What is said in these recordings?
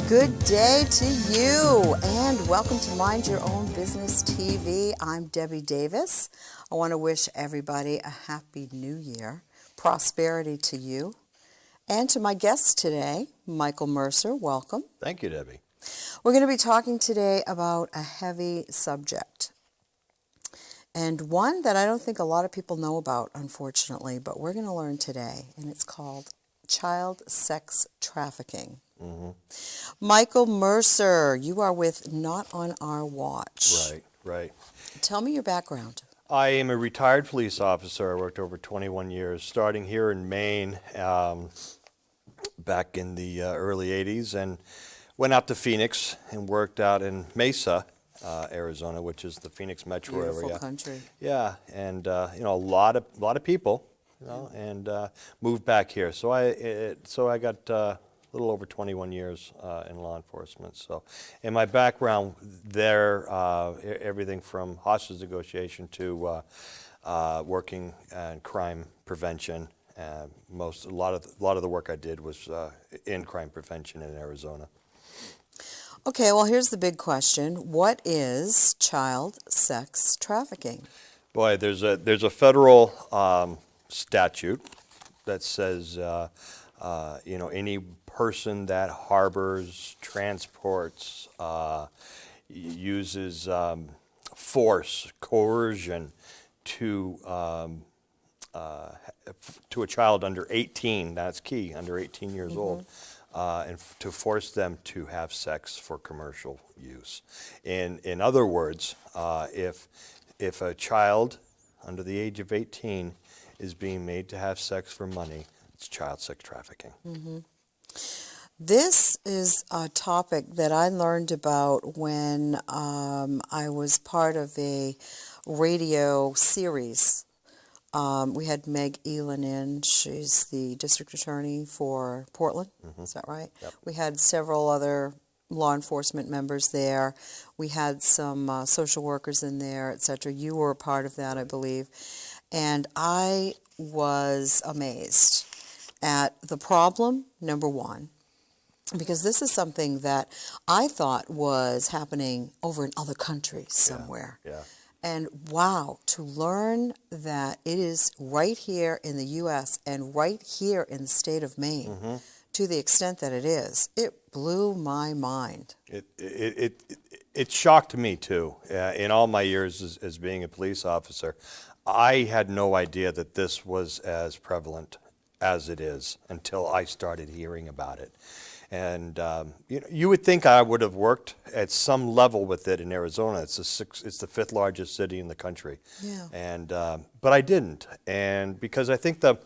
Good day to you, and welcome to Mind Your Own Business TV. I'm Debbie Davis. I want to wish everybody a happy new year, prosperity to you, and to my guest today, Michael Mercer. Welcome. Thank you, Debbie. We're going to be talking today about a heavy subject, and one that I don't think a lot of people know about, unfortunately, but we're going to learn today, and it's called child sex trafficking. Michael Mercer, you are with Not on Our Watch. Right. Tell me your background. I am a retired police officer. I worked over 21 years, starting here in Maine back in the early 80s, and went out to Phoenix and worked out in Mesa, Arizona, which is the Phoenix metro area. Beautiful country. Yeah, and a lot of people, and moved back here. So I got a little over 21 years in law enforcement. So, in my background there, everything from hostage negotiation to working in crime prevention. A lot of the work I did was in crime prevention in Arizona. Okay, well, here's the big question. What is child sex trafficking? Boy, there's a federal statute that says any person that harbors, transports, uses force, coercion to a child under 18. That's key, under 18 years old, and to force them to have sex for commercial use. In other words, if a child under the age of 18 is being made to have sex for money, it's child sex trafficking. This is a topic that I learned about when I was part of a radio series. We had Meg Elin in. She's the district attorney for Portland. Is that right? Yep. We had several other law enforcement members there. We had some social workers in there, etc. You were a part of that, I believe. And I was amazed at the problem, number one, because this is something that I thought was happening over in other countries somewhere. Yeah. And wow, to learn that it is right here in the U.S. and right here in the state of Maine, to the extent that it is, it blew my mind. It shocked me too. In all my years as being a police officer, I had no idea that this was as prevalent as it is until I started hearing about it. And you would think I would have worked at some level with it in Arizona. It's the fifth largest city in the country. Yeah. And but I didn't, and because I think the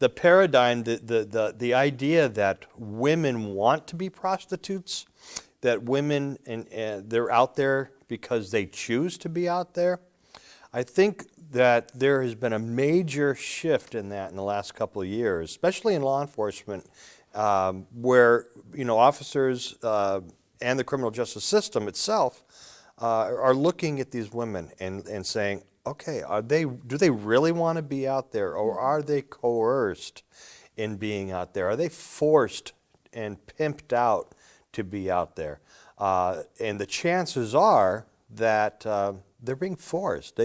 paradigm, the idea that women want to be prostitutes, that women and they're out there because they choose to be out there, I think that there has been a major shift in that in the last couple of years, especially in law enforcement, where officers and the criminal justice system itself are looking at these women and saying, okay, do they really want to be out there, or are they coerced in being out there? Are they forced and pimped out to be out there? And the chances are that they're being forced.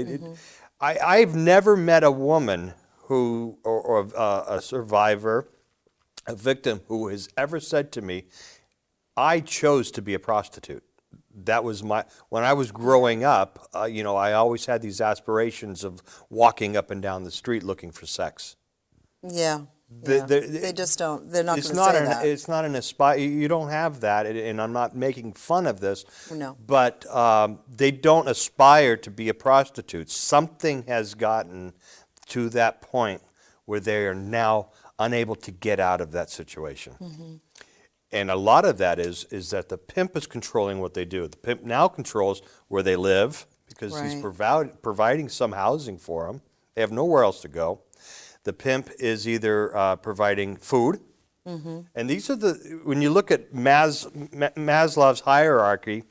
I've never met a woman who, or a survivor, a victim who has ever said to me, I chose to be a prostitute. That was when I was growing up, I always had these aspirations of walking up and down the street looking for sex. Yeah. They just don't, they're not going to say that. It's not an aspire, you don't have that, and I'm not making fun of this. No. But they don't aspire to be a prostitute. Something has gotten to that point where they are now unable to get out of that situation. And a lot of that is that the pimp is controlling what they do. The pimp now controls where they live because he's providing some housing for them. They have nowhere else to go. The pimp is either providing food, and these are when you look at Maslow's hierarchy,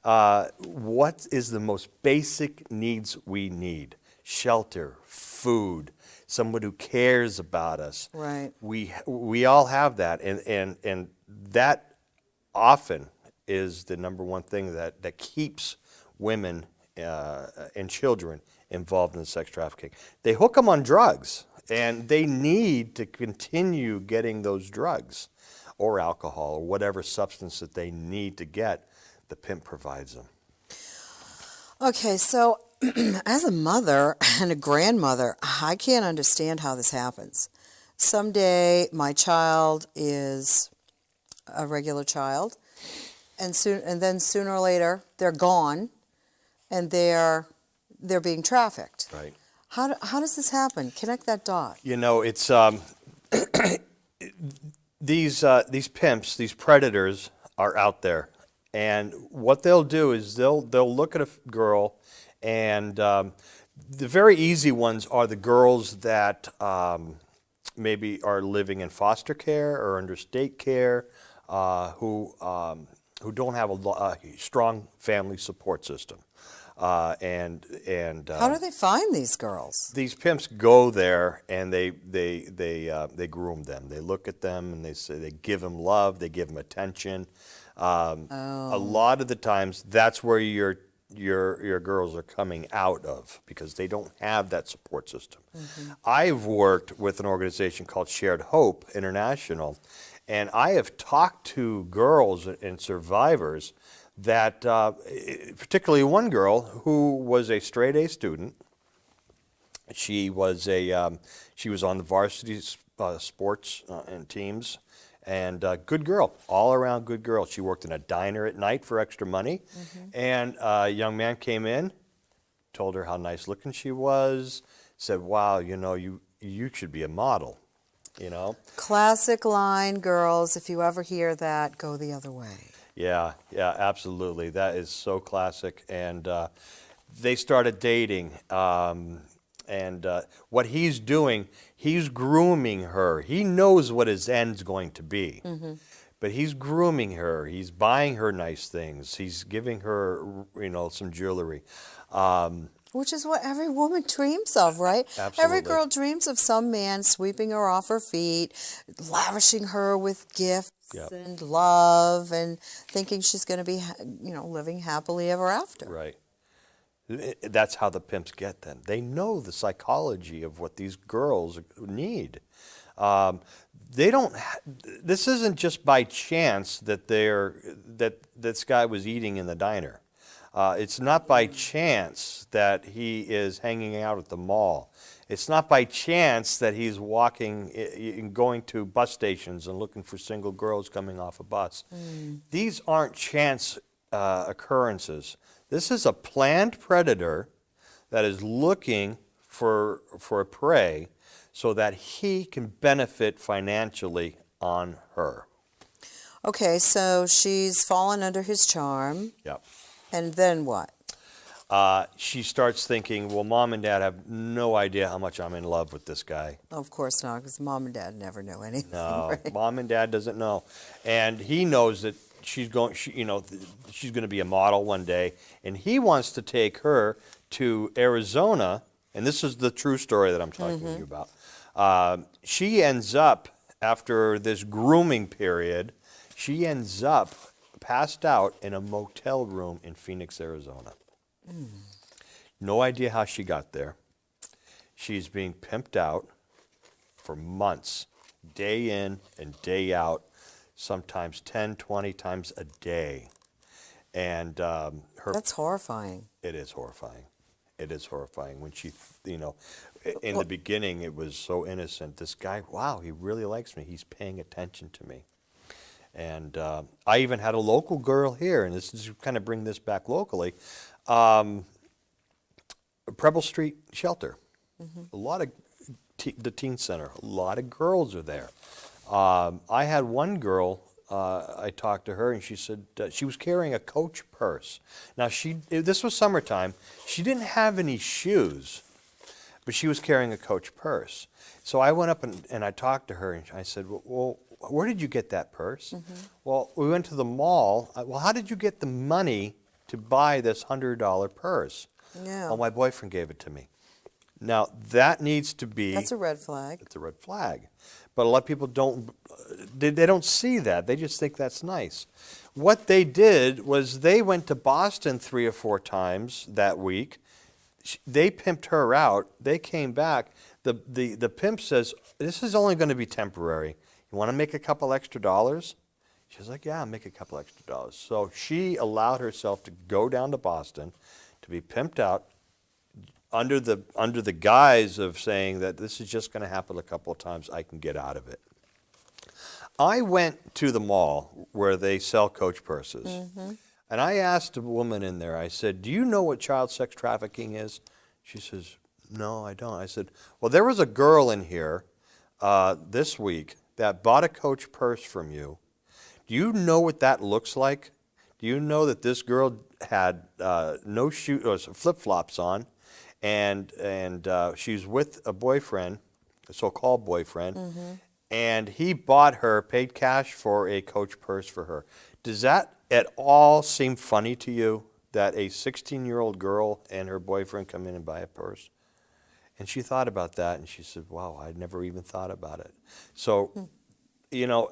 what is the most basic needs we need? Shelter, food, someone who cares about us. Right. We all have that, and that often is the number one thing that keeps women and children involved in sex trafficking. They hook them on drugs, and they need to continue getting those drugs or alcohol or whatever substance that they need to get. The pimp provides them. Okay, so as a mother and a grandmother, I can't understand how this happens. Someday my child is a regular child, and then sooner or later they're gone, and they're being trafficked. Right. How does this happen? Connect that dot. You know, it's these pimps, these predators are out there, and what they'll do is they'll look at a girl, and the very easy ones are the girls that maybe are living in foster care or under state care, who don't have a strong family support system. How do they find these girls? These pimps go there and they groom them. They look at them and they give them love, they give them attention. A lot of the times, that's where your girls are coming out of, because they don't have that support system. Mm-hmm. I've worked with an organization called Shared Hope International, and I have talked to girls and survivors that, particularly one girl who was a straight A student. She was on the varsity sports and teams, and good girl, all around good girl. She worked in a diner at night for extra money, and a young man came in, told her how nice looking she was, said, "Wow, you should be a model." Classic line, girls. If you ever hear that, go the other way. Yeah, absolutely. That is so classic. And they started dating. And what he's doing, he's grooming her. He knows what his end's going to be. Mm-hmm. But he's grooming her. He's buying her nice things. He's giving her, some jewelry. Which is what every woman dreams of, right? Absolutely. Every girl dreams of some man sweeping her off her feet, lavishing her with gifts. Yep. And love, and thinking she's going to be, living happily ever after. Right. That's how the pimps get them. They know the psychology of what these girls need. They don't. This isn't just by chance that this guy was eating in the diner. It's not by chance that he is hanging out at the mall. It's not by chance that he's walking and going to bus stations and looking for single girls coming off a bus. These aren't chance occurrences. This is a planned predator that is looking for a prey so that he can benefit financially on her. Okay, so she's fallen under his charm. Yep. And then what? She starts thinking, well, Mom and Dad have no idea how much I'm in love with this guy. Of course not, because Mom and Dad never know anything. No, right? Mom and Dad doesn't know. And he knows that she's going to be a model one day, and he wants to take her to Arizona, and this is the true story that I'm talking to you about. She ends up, after this grooming period, she ends up passed out in a motel room in Phoenix, Arizona. No idea how she got there. She's being pimped out for months, day in and day out, sometimes 10, 20 times a day. And That's horrifying. It is horrifying. It is horrifying. When she, in the beginning, it was so innocent. This guy, wow, he really likes me. He's paying attention to me. And I even had a local girl here, and this is kind of bring this back locally, Preble Street Shelter. A lot of the teen center, a lot of girls are there. I had one girl, I talked to her, and she said she was carrying a Coach purse. Now, this was summertime. She didn't have any shoes, but she was carrying a Coach purse. So I went up and I talked to her, and I said, well, where did you get that purse? Well, we went to the mall. Well, how did you get the money to buy this $100 purse? Yeah. Well, my boyfriend gave it to me. Now, that needs to be... That's a red flag. It's a red flag. But a lot of people they don't see that. They just think that's nice. What they did was they went to Boston 3 or 4 times that week. They pimped her out. They came back. The pimp says, this is only going to be temporary. You want to make a couple extra dollars? She's like, yeah, I'll make a couple extra dollars. So she allowed herself to go down to Boston to be pimped out under the guise of saying that this is just going to happen a couple of times. I can get out of it. I went to the mall where they sell Coach purses. Mm-hmm. And I asked a woman in there, I said, do you know what child sex trafficking is? She says, no, I don't. I said, well, there was a girl in here this week that bought a Coach purse from you. Do you know what that looks like? Do you know that this girl had no shoe or flip-flops on, and she's with a boyfriend, a so-called boyfriend, mm-hmm. and he bought her, paid cash for a Coach purse for her. Does that at all seem funny to you that a 16-year-old girl and her boyfriend come in and buy a purse? And she thought about that, and she said, wow, I'd never even thought about it. So, you know,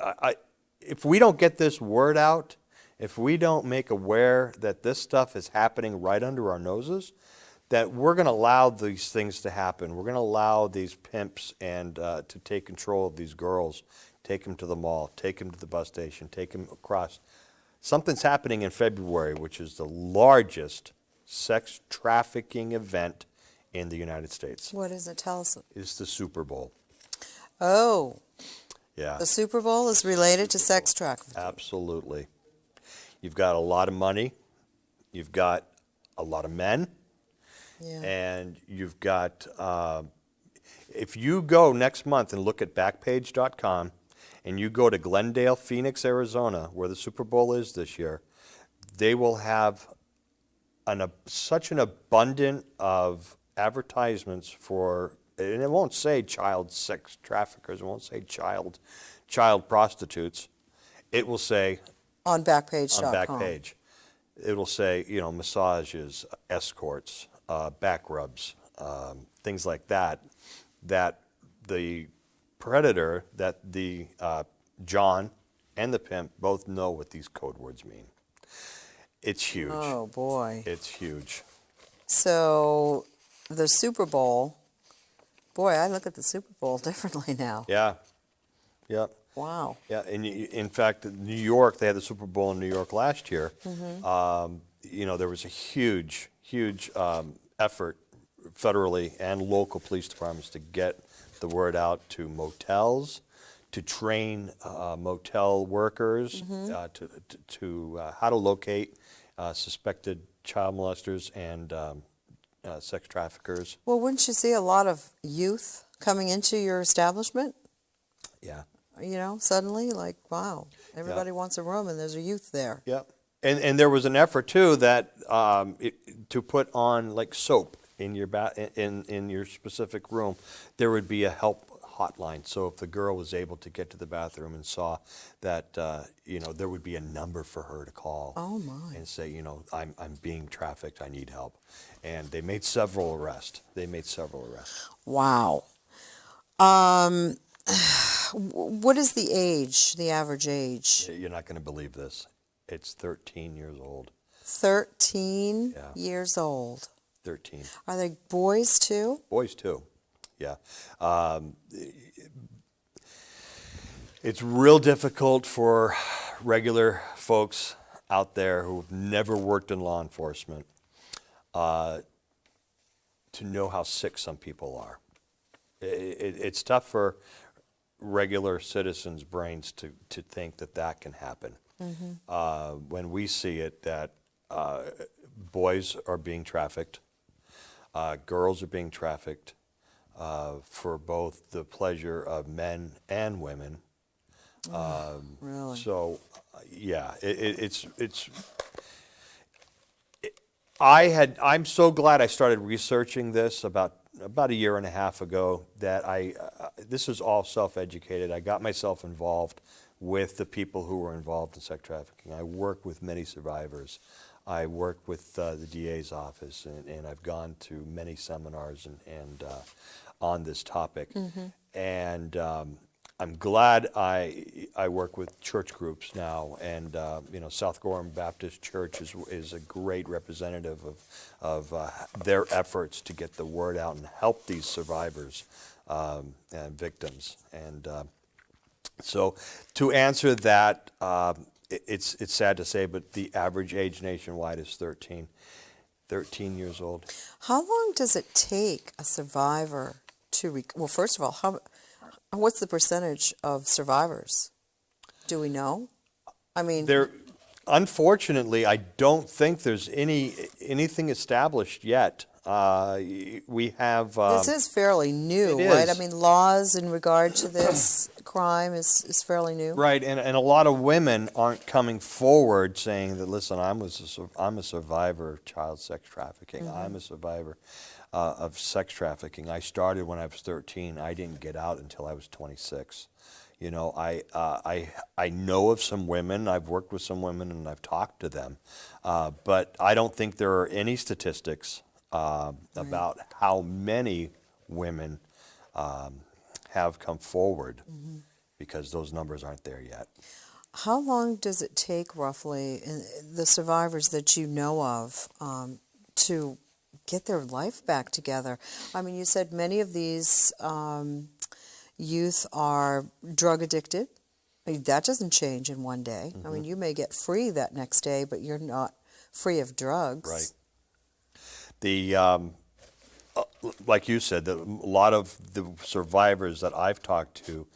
if we don't get this word out, if we don't make aware that this stuff is happening right under our noses, that we're going to allow these things to happen. We're going to allow these pimps and to take control of these girls, take them to the mall, take them to the bus station, take them across. Something's happening in February, which is the largest sex trafficking event in the United States. What is it? Tell us. It's the Super Bowl. Oh. Yeah. The Super Bowl is related to sex trafficking. Absolutely. You've got a lot of money. You've got a lot of men. Yeah. And you've got, if you go next month and look at Backpage.com and you go to Glendale, Phoenix, Arizona, where the Super Bowl is this year, they will have such an abundance of advertisements for, and it won't say child sex traffickers, it won't say child prostitutes. It will say on Backpage.com. On Backpage, it'll say, you know, massages, escorts, back rubs, things like that. That the predator, that the John and the pimp both know what these code words mean. It's huge. Oh boy. It's huge. So the Super Bowl. Boy, I look at the Super Bowl differently now. Yeah. Yep. Wow. Yeah, and in fact, New York, they had the Super Bowl in New York last year. Mm-hmm. You know, there was a huge effort federally and local police departments to get the word out to motels, to train motel workers, mm-hmm. to how to locate suspected child molesters and sex traffickers. Well, wouldn't you see a lot of youth coming into your establishment? Yeah. You know, suddenly, like, wow, everybody wants a room and there's a youth there. Yep. And there was an effort, too, that to put on, like, soap in your in your specific room. There would be a help hotline. So if the girl was able to get to the bathroom and saw that, you know, there would be a number for her to call. Oh, my. And say, you know, I'm being trafficked. I need help. And they made several arrests. Wow. What is the age, the average age? You're not going to believe this. It's 13 years old. 13 years old. 13. Are they boys too? Boys too, yeah. It's real difficult for regular folks out there who've never worked in law enforcement to know how sick some people are. It's tough for regular citizens' brains to think that can happen. Mm-hmm. When we see it, that boys are being trafficked, girls are being trafficked for both the pleasure of men and women. Really? So, yeah, I'm so glad I started researching this about a year and a half ago, that this was all self-educated. I got myself involved with the people who were involved in sex trafficking. I work with many survivors. I work with the DA's office, and I've gone to many seminars and on this topic. And I'm glad I work with church groups now, and South Gorham Baptist Church is a great representative of their efforts to get the word out and help these survivors and victims. And so to answer that, it's sad to say, but the average age nationwide is 13 years old. How long does it take a survivor to, well, first of all, what's the percentage of survivors? Do we know? I mean, Unfortunately, I don't think there's anything established yet. We have. this is fairly new, It right? I is. mean, laws in regard to this crime is fairly new. Right, and a lot of women aren't coming forward saying that, listen, I'm a survivor of child sex trafficking. I'm a survivor of sex trafficking. I started when I was 13. I didn't get out until I was 26. You know, I know of some women. I've worked with some women and I've talked to them, but I don't think there are any statistics about how many women have come forward, because those numbers aren't there yet. How long does it take, roughly, the survivors that you know of to get their life back together? I mean, you said many of these youth are drug addicted. I mean, that doesn't change in one day. I mean, you may get free that next day, but you're not free of drugs. Right. The like you said, a lot of the survivors that I've talked to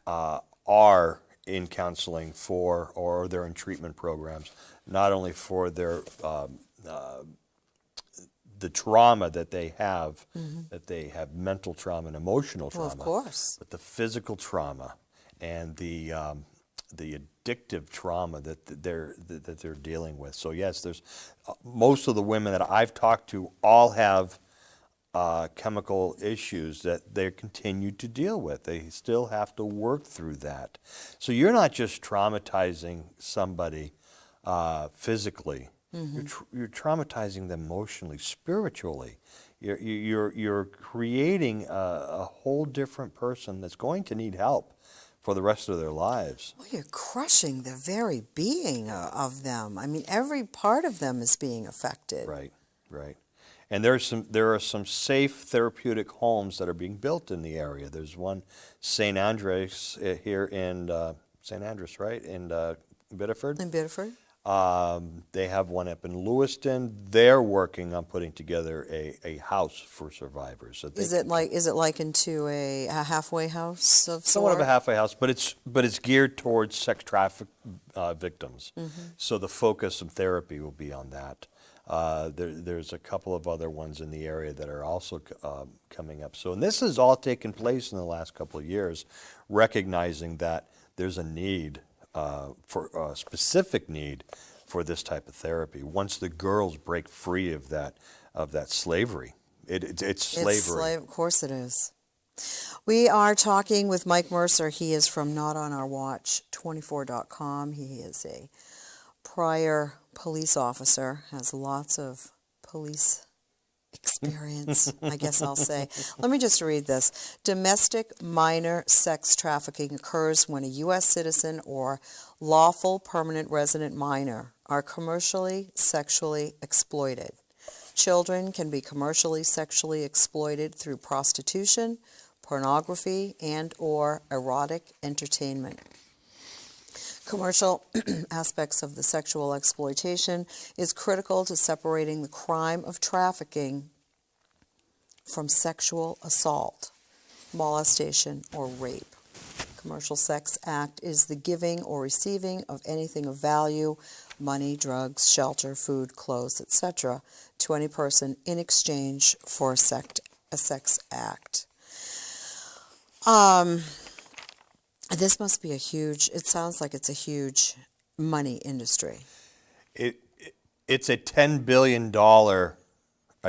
are in counseling or they're in treatment programs, not only for their the trauma that they have, mental trauma and emotional trauma, Well, of course. but the physical trauma and the addictive trauma that they're dealing with. So yes, there's most of the women that I've talked to all have chemical issues that they continue to deal with. They still have to work through that. So you're not just traumatizing somebody physically. You're traumatizing them emotionally, spiritually. You're creating a whole different person that's going to need help for the rest of their lives. Well, you're crushing the very being of them. I mean, every part of them is being affected. Right, right. And there are some safe therapeutic homes that are being built in the area. There's one, St. Andres, here in St. Andres, right, in Biddeford. In Biddeford? They have one up in Lewiston. They're working on putting together a house for survivors. So Is it likened to a halfway house of somewhat of a sort? halfway house, but it's geared towards sex traffic victims. So the focus of therapy will be on that. There's a couple of other ones in the area that are also coming up. So, and this has all taken place in the last couple of years, recognizing that there's a need for a specific need for this type of therapy. Once the girls break free of that slavery, it's slavery. Of course it is. We are talking with Mike Mercer. He is from NotOnOurWatch24.com. He is a prior police officer, has lots of police experience, I guess I'll say. Let me just read this. Domestic minor sex trafficking occurs when a U.S. citizen or lawful permanent resident minor are commercially sexually exploited. Children can be commercially sexually exploited through prostitution, pornography, and/or erotic entertainment. Commercial aspects of the sexual exploitation is critical to separating the crime of trafficking from sexual assault, molestation, or rape. Commercial sex act is the giving or receiving of anything of value, money, drugs, shelter, food, clothes, etc., to any person in exchange for a sex act. This must be it sounds like it's a huge money industry. It's a $10 billion a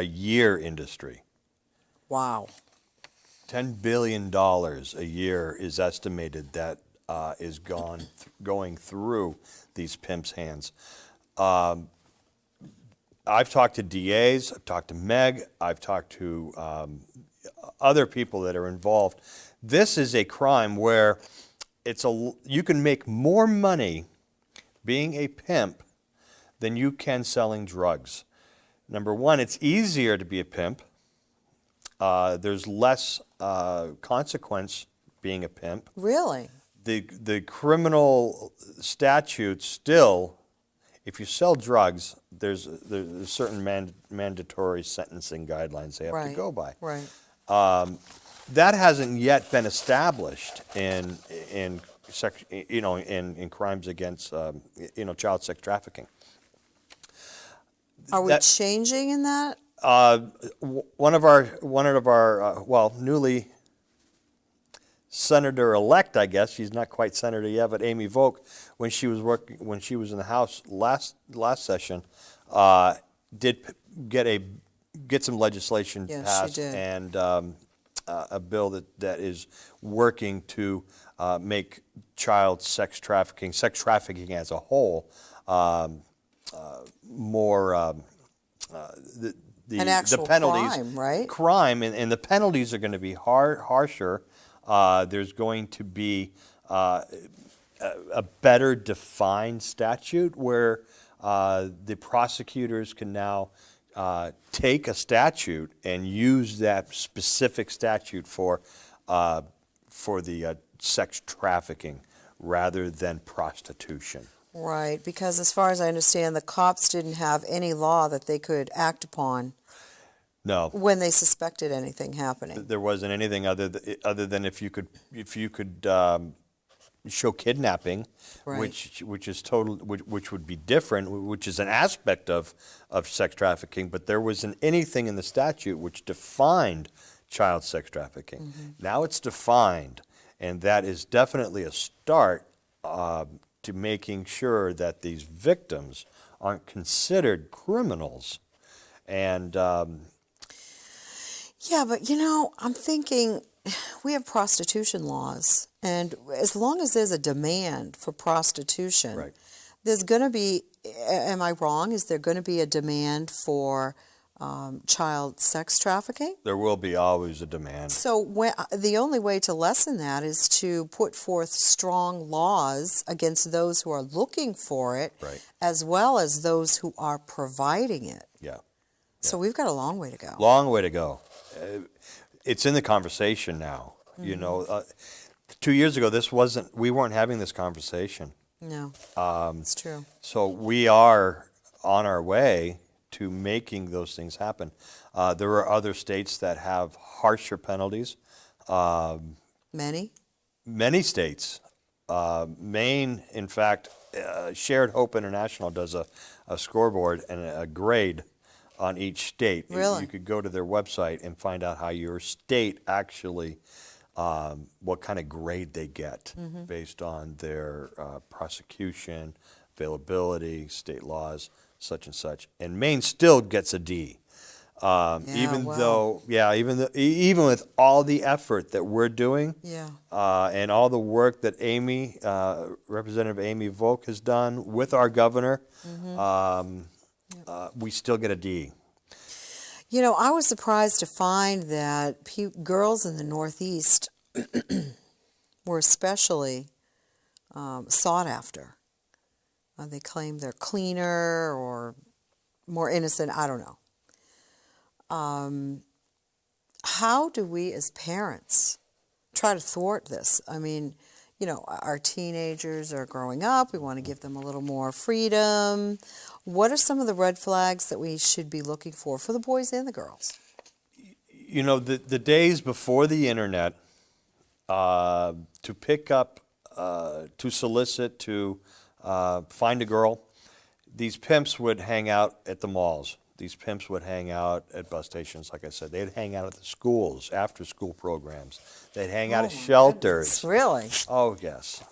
year industry. Wow. $10 billion a year is estimated that is going through these pimps' hands. I've talked to DAs, I've talked to Meg, I've talked to other people that are involved. This is a crime where you can make more money being a pimp than you can selling drugs. Number one, it's easier to be a pimp. There's less consequence being a pimp. Really? The criminal statute still, if you sell drugs, there's certain mandatory sentencing guidelines they have to go by. Right. That hasn't yet been established in crimes against child sex trafficking. Are we changing in that? One of our newly senator-elect, I guess she's not quite senator yet, but Amy Volk, when she was in the House last session, did get some legislation passed, she did. and a bill that is working to make child sex trafficking as a whole, more An actual penalties, crime, right? Crime, and the penalties are going to be harsher. There's going to be a better defined statute where the prosecutors can now take a statute and use that specific statute for the sex trafficking rather than prostitution. Right, because as far as I understand, the cops didn't have any law that they could act upon. No. When they suspected anything happening. There wasn't anything other than if you could show kidnapping, Right. which is which would be different, which is an aspect of sex trafficking, but there wasn't anything in the statute which defined child sex trafficking. Mm-hmm. Now it's defined, and that is definitely a start to making sure that these victims aren't considered criminals. And yeah, but I'm thinking we have prostitution laws, and as long as there's a demand for prostitution, Right. there's going to be, am I wrong, is there going to be a demand for child sex trafficking? there will be always a demand. So the only way to lessen that is to put forth strong laws against those who are looking for it, Right. as well as those who are providing it. Yeah. So we've got a long way to go. Long way to go. It's in the conversation now. Mm-hmm. 2 years ago, we weren't having this conversation. No, it's true. So we are on our way to making those things happen. There are other states that have harsher penalties. Many? Many states. Maine, in fact, Shared Hope International does a scoreboard and a grade on each state. Really? You could go to their website and find out how your state actually, what kind of grade they get based on their prosecution, availability, state laws, such and such. And Maine still gets a D. Even with all the effort that we're doing, and all the work that Representative Amy Volk has done with our governor, we still get a D. I was surprised to find that girls in the Northeast were especially sought after. They claim they're cleaner or more innocent. I don't know. How do we as parents try to thwart this? I mean, our teenagers are growing up. We want to give them a little more freedom. What are some of the red flags that we should be looking for the boys and the girls? The days before the internet, to pick up, to solicit, to find a girl, these pimps would hang out at the malls. These pimps would hang out at bus stations, like I said. They'd hang out at the schools, after-school programs. They'd hang out at shelters. Goodness, really? Oh, yes.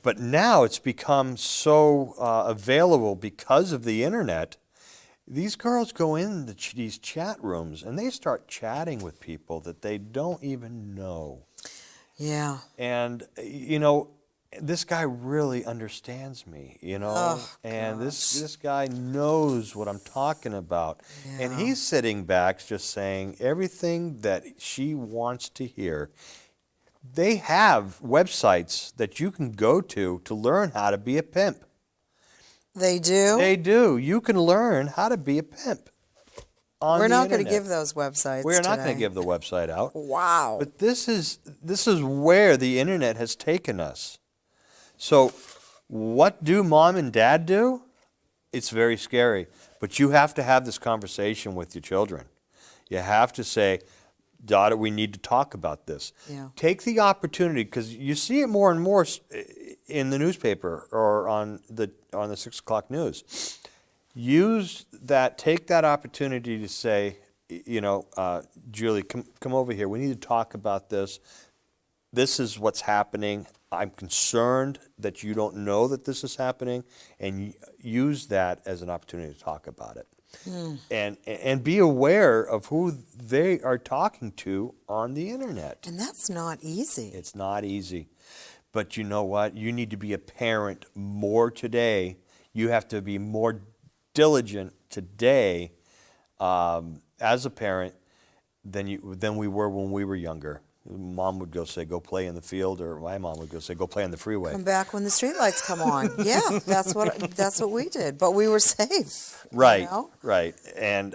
But now it's become so available because of the internet. These girls go in these chat rooms, and they start chatting with people that they don't even know. Yeah. And, this guy really understands me, Oh, and gosh. this guy knows what I'm talking about. And Yeah. he's sitting back just saying everything that she wants to hear. They have websites that you can go to learn how to be a pimp. They do? They do. You can learn how to be a pimp on We're the not going to internet. give those websites We're not going today. to give the website out. Wow. But this is where the internet has taken us. So what do mom and dad do? It's very scary. But you have to have this conversation with your children. You have to say, daughter, we need to talk about this. Yeah. Take the opportunity, because you see it more and more in the newspaper or on the 6 o'clock news. Take that opportunity to say, Julie, come over here. We need to talk about this. This is what's happening. I'm concerned that you don't know that this is happening, and use that as an opportunity to talk about it. And be aware of who they are talking to on the internet. And that's not easy. It's not easy. But you know what? You need to be a parent more today. You have to be more diligent today as a parent than we were when we were younger. Mom would go play in the field, or my mom would go play on the freeway. Come back when the streetlights come on. Yeah, that's what we did. But we were safe. Right, You know? right. And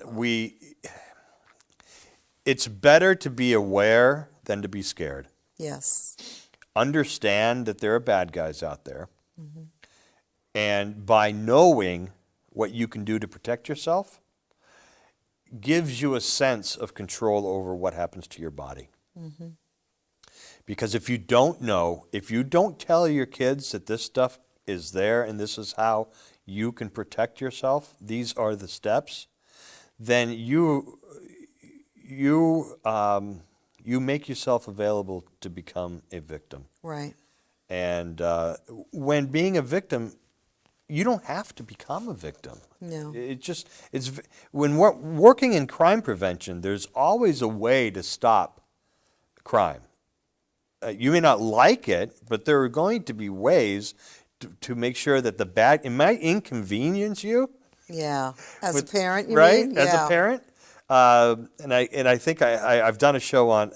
it's better to be aware than to be scared. Yes. Understand that there are bad guys out there. And by knowing what you can do to protect yourself, gives you a sense of control over what happens to your body. Because if you don't know, if you don't tell your kids that this stuff is there and this is how you can protect yourself, these are the steps, then you make yourself available to become a victim. Right. And when being a victim, you don't have to become a victim. No. When we're working in crime prevention, there's always a way to stop crime. You may not like it, but there are going to be ways to make sure that it might inconvenience you. Yeah. As a parent, you right? mean? As Yeah. a parent. And I think I've done a show on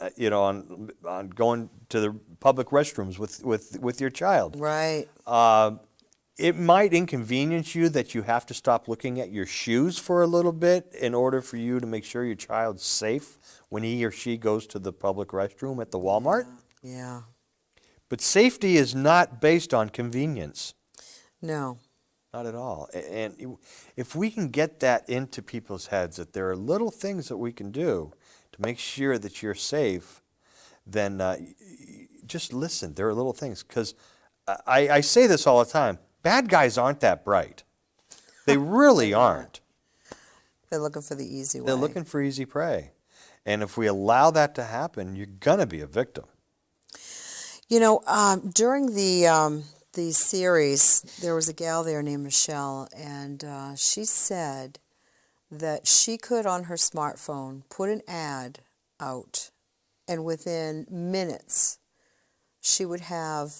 going to the public restrooms with your child. Right. It might inconvenience you that you have to stop looking at your shoes for a little bit in order for you to make sure your child's safe when he or she goes to the public restroom at the Walmart. Yeah. But safety is not based on convenience. No. Not at all. And if we can get that into people's heads, that there are little things that we can do to make sure that you're safe, then just listen. There are little things. Because I say this all the time. Bad guys aren't that bright. They really aren't. They're looking for the easy way. They're looking for easy prey. And if we allow that to happen, you're going to be a victim. During the series, there was a gal there named Michelle, and she said that she could, on her smartphone, put an ad out, and within minutes, she would have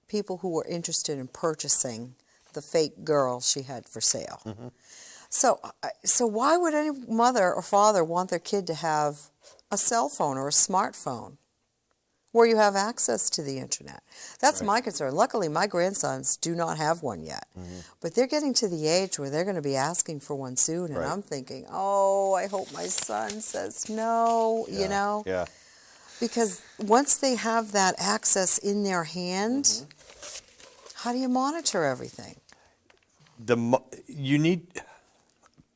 people who were interested in purchasing the fake girl she had for sale. So why would any mother or father want their kid to have a cell phone or a smartphone where you have access to the internet? That's my concern. Luckily, my grandsons do not have one yet. But they're getting to the age where they're going to be asking for one soon. And I'm thinking, oh, I hope my son says no, Yeah. Because once they have that access in their hand, how do you monitor everything?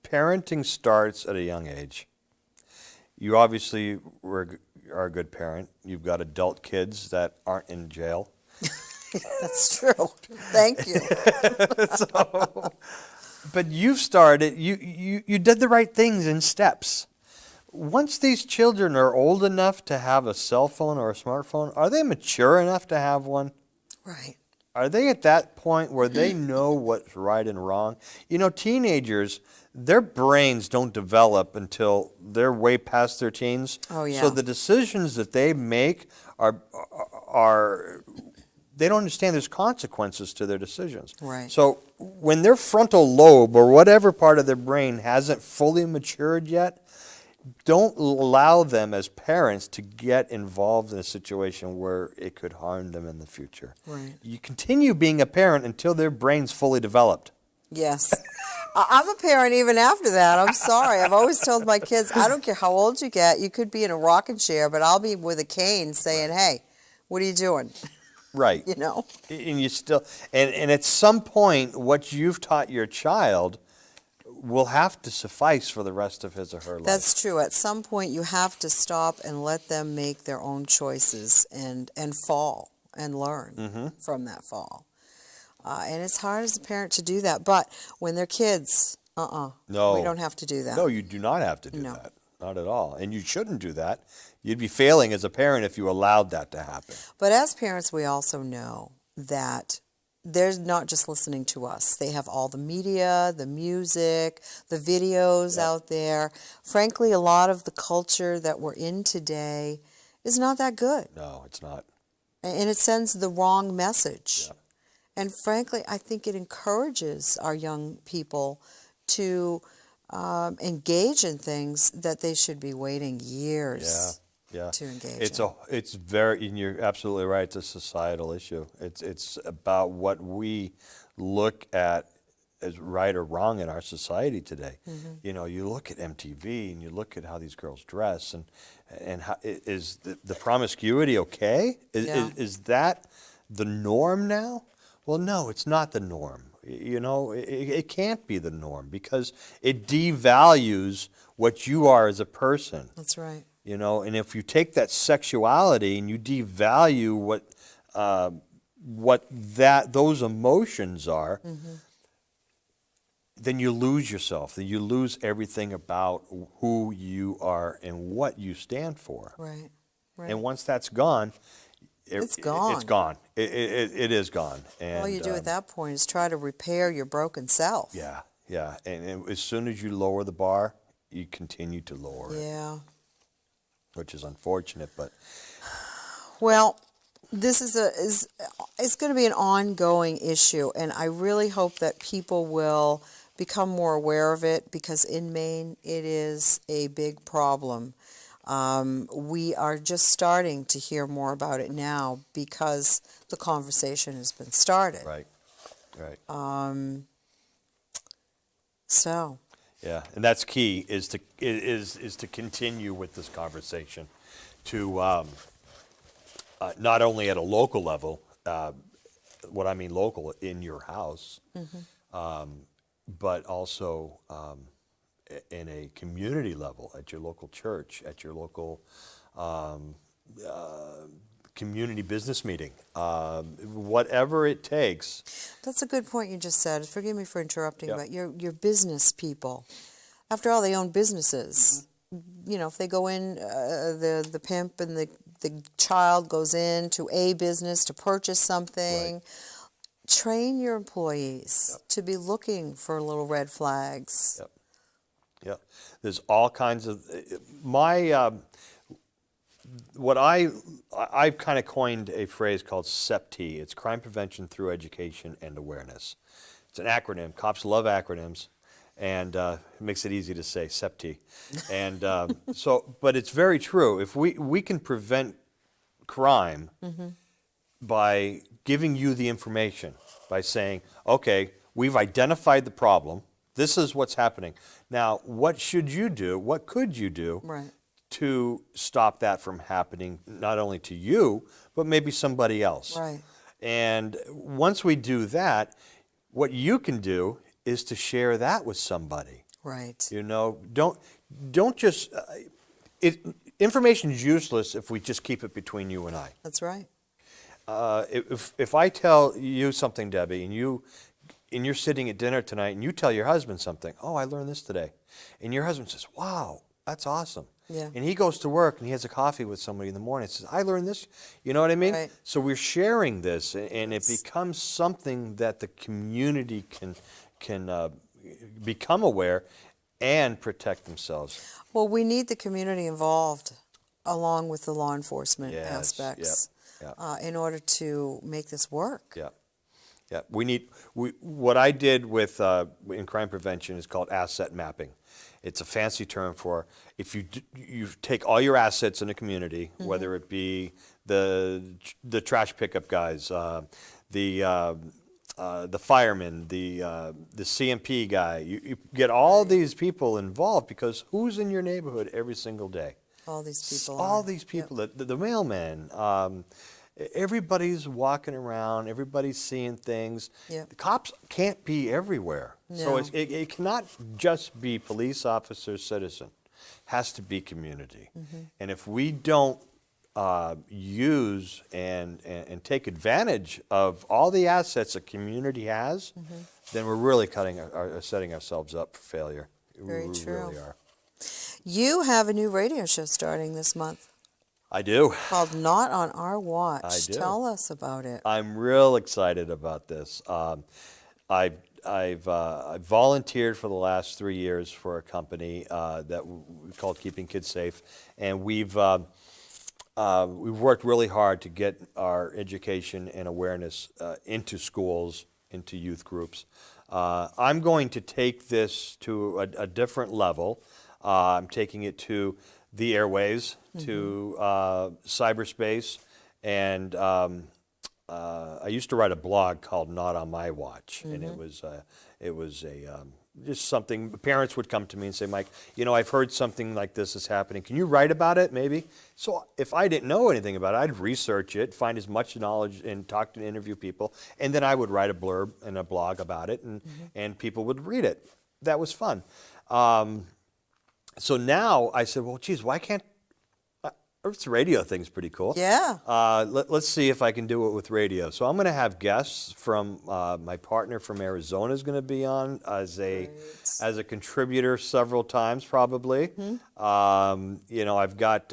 Parenting starts at a young age. You obviously are a good parent. You've got adult kids that aren't in jail. That's true. Thank you. But you've started, you did the right things in steps. Once these children are old enough to have a cell phone or a smartphone, are they mature enough to have one? Right. Are they at that point where they know what's right and wrong? Teenagers, their brains don't develop until they're way past their teens. Oh, yeah. So the decisions that they make are they don't understand there's consequences to their decisions. Right. So when their frontal lobe or whatever part of their brain hasn't fully matured yet, don't allow them as parents to get involved in a situation where it could harm them in the future. Right. You continue being a parent until their brain's fully developed. Yes. I'm a parent even after that. I'm sorry. I've always told my kids, I don't care how old you get. You could be in a rocking chair, but I'll be with a cane saying, hey, what are you doing? Right. You know? And you still, and at some point, what you've taught your child will have to suffice for the rest of his or her life. That's true. At some point, you have to stop and let them make their own choices and fall and learn from that fall. And it's hard as a parent to do that. But when they're kids, No. we don't have to do that. No, you do not have to do No. that. Not at all. And you shouldn't do that. You'd be failing as a parent if you allowed that to happen. But as parents, we also know that they're not just listening to us. They have all the media, the music, the videos out there. Frankly, a lot of the culture that we're in today is not that good. No, it's not. And it sends the wrong message. Yeah. And frankly, I think it encourages our young people to engage in things that they should be waiting years to engage in. It's very, and you're absolutely right, it's a societal issue. It's about what we look at as right or wrong in our society today. You know, you look at MTV and you look at how these girls dress, and how, is the promiscuity okay? Is that the norm now? Well, no, it's not the norm. You know, it can't be the norm because it devalues what you are as a person. That's right. You know, and if you take that sexuality and you devalue what those emotions are, then you lose yourself. Then you lose everything about who you are and what you stand for. Right. Right. And once that's gone, It's gone. It's gone. It is gone. And all you do at that point is try to repair your broken self. yeah. And as soon as you lower the bar, you continue to lower it, Yeah. which is unfortunate, but Well, this is it's going to be an ongoing issue, and I really hope that people will become more aware of it because in Maine it is a big problem. We are just starting to hear more about it now because the conversation has been started. right. So, Yeah, and that's key is to continue with this conversation, to not only at a local level, what I mean local in your house, but also in a community level at your local church, at your local community business meeting, whatever it takes. that's a good point you just said. Forgive me for interrupting, Yep. but your business people, after all, they own businesses. You know, if they go in, the pimp and the child goes in to a business to purchase something, train your employees to be looking for little red flags. Yeah, there's all kinds of I've kind of coined a phrase called CEPT. It's crime prevention through education and awareness. It's an acronym. Cops love acronyms, and it makes it easy to say CEPT. And but it's very true. If we can prevent crime by giving you the information, by saying, okay, we've identified the problem. This is what's happening. Now, what should you do? What could you do Right. to stop that from happening, not only to you, but maybe somebody else? Right. And once we do that, what you can do is to share that with somebody. Right. You know, don't just information is useless if we just keep it between you and I. That's right. If I tell you something, Debbie, and you're sitting at dinner tonight and you tell your husband something, oh, I learned this today. And your husband says, wow, that's awesome. Yeah. And he goes to work and he has a coffee with somebody in the morning and says, I learned this. You know what I mean? Right. So we're sharing this, and it becomes something that the community can become aware and protect themselves. Well, we need the community involved along with the law enforcement Yes, aspects. yep, Yeah. in order to make this work. Yeah. Yeah, what I did with in crime prevention is called asset mapping. It's a fancy term for if you take all your assets in a community, whether it be the trash pickup guys, the firemen, the CMP guy. You get all these people involved because who's in your neighborhood every single day? All these people All are. these Yep. people, the mailmen. Everybody's walking around, everybody's seeing things. Yep. The cops can't be everywhere. So No. it cannot just be police officer, citizen. It has to be community. And if we don't use and take advantage of all the assets a community has, then we're really setting ourselves up for failure. Very We true. really are. You have a new radio show starting this month I do. called Not on Our Watch. I do. Tell us about it. I'm real excited about this. I've volunteered for the last 3 years for a company that we called Keeping Kids Safe, and we've worked really hard to get our education and awareness into schools, into youth groups. I'm going to take this to a different level. I'm taking it to the airways, to cyberspace, and I used to write a blog called Not on My Watch, and it was just something parents would come to me and say, Mike, I've heard something like this is happening. Can you write about it, maybe? So if I didn't know anything about it, I'd research it, find as much knowledge, and talk to interview people, and then I would write a blurb and a blog about it, and people would read it. That was fun. So now I said, well, geez, why can't this radio thing's pretty cool. Yeah. Let's see if I can do it with radio. So I'm going to have guests from my partner from Arizona is going to be on as a contributor several times probably. I've got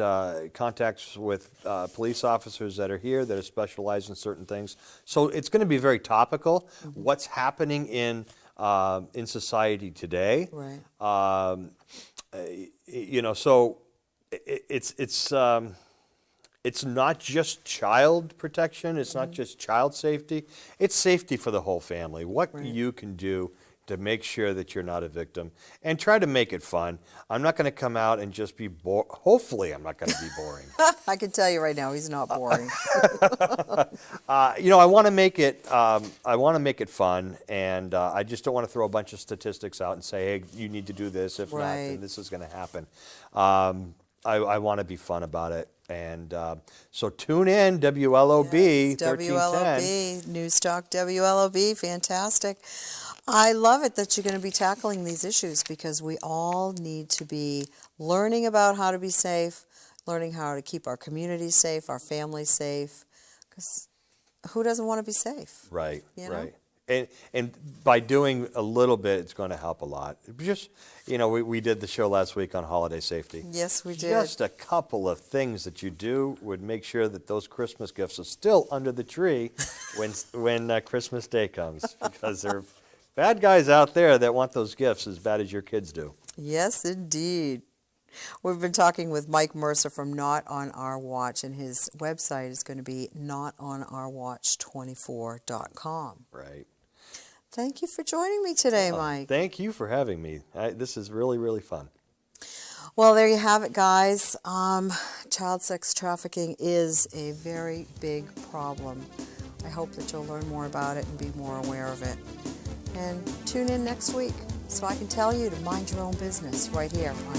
contacts with police officers that are here that are specialized in certain things. So it's going to be very topical. What's happening in society today? Right. So it's not just child protection. It's not just child safety. It's safety for the whole family. What you can do to make sure that you're not a victim and try to make it fun. I'm not going to come out and just be hopefully I'm not going to be boring. I can tell you right now, he's not boring. I want to make it fun, and I just don't want to throw a bunch of statistics out and say, hey, you need to do this. If not, then this is going to happen. I want to be fun about it. And so tune in, WLOB, Yes, 1310. WLOB, News Talk WLOB, fantastic. I love it that you're going to be tackling these issues because we all need to be learning about how to be safe, learning how to keep our communities safe, our families safe, because who doesn't want to be safe? Right, You know? right. And by doing a little bit, it's going to help a lot. Just, we did the show last week on holiday safety. Yes, we did. Just a couple of things that you do would make sure that those Christmas gifts are still under the tree when Christmas Day comes, because there are bad guys out there that want those gifts as bad as your kids do. Yes, indeed. We've been talking with Mike Mercer from Not on Our Watch, and his website is going to be notonourwatch24.com. Right. Thank you for joining me today, Mike. Thank you for having me. This is really, really fun. Well, there you have it, guys. Child sex trafficking is a very big problem. I hope that you'll learn more about it and be more aware of it. And tune in next week so I can tell you to mind your own business right here on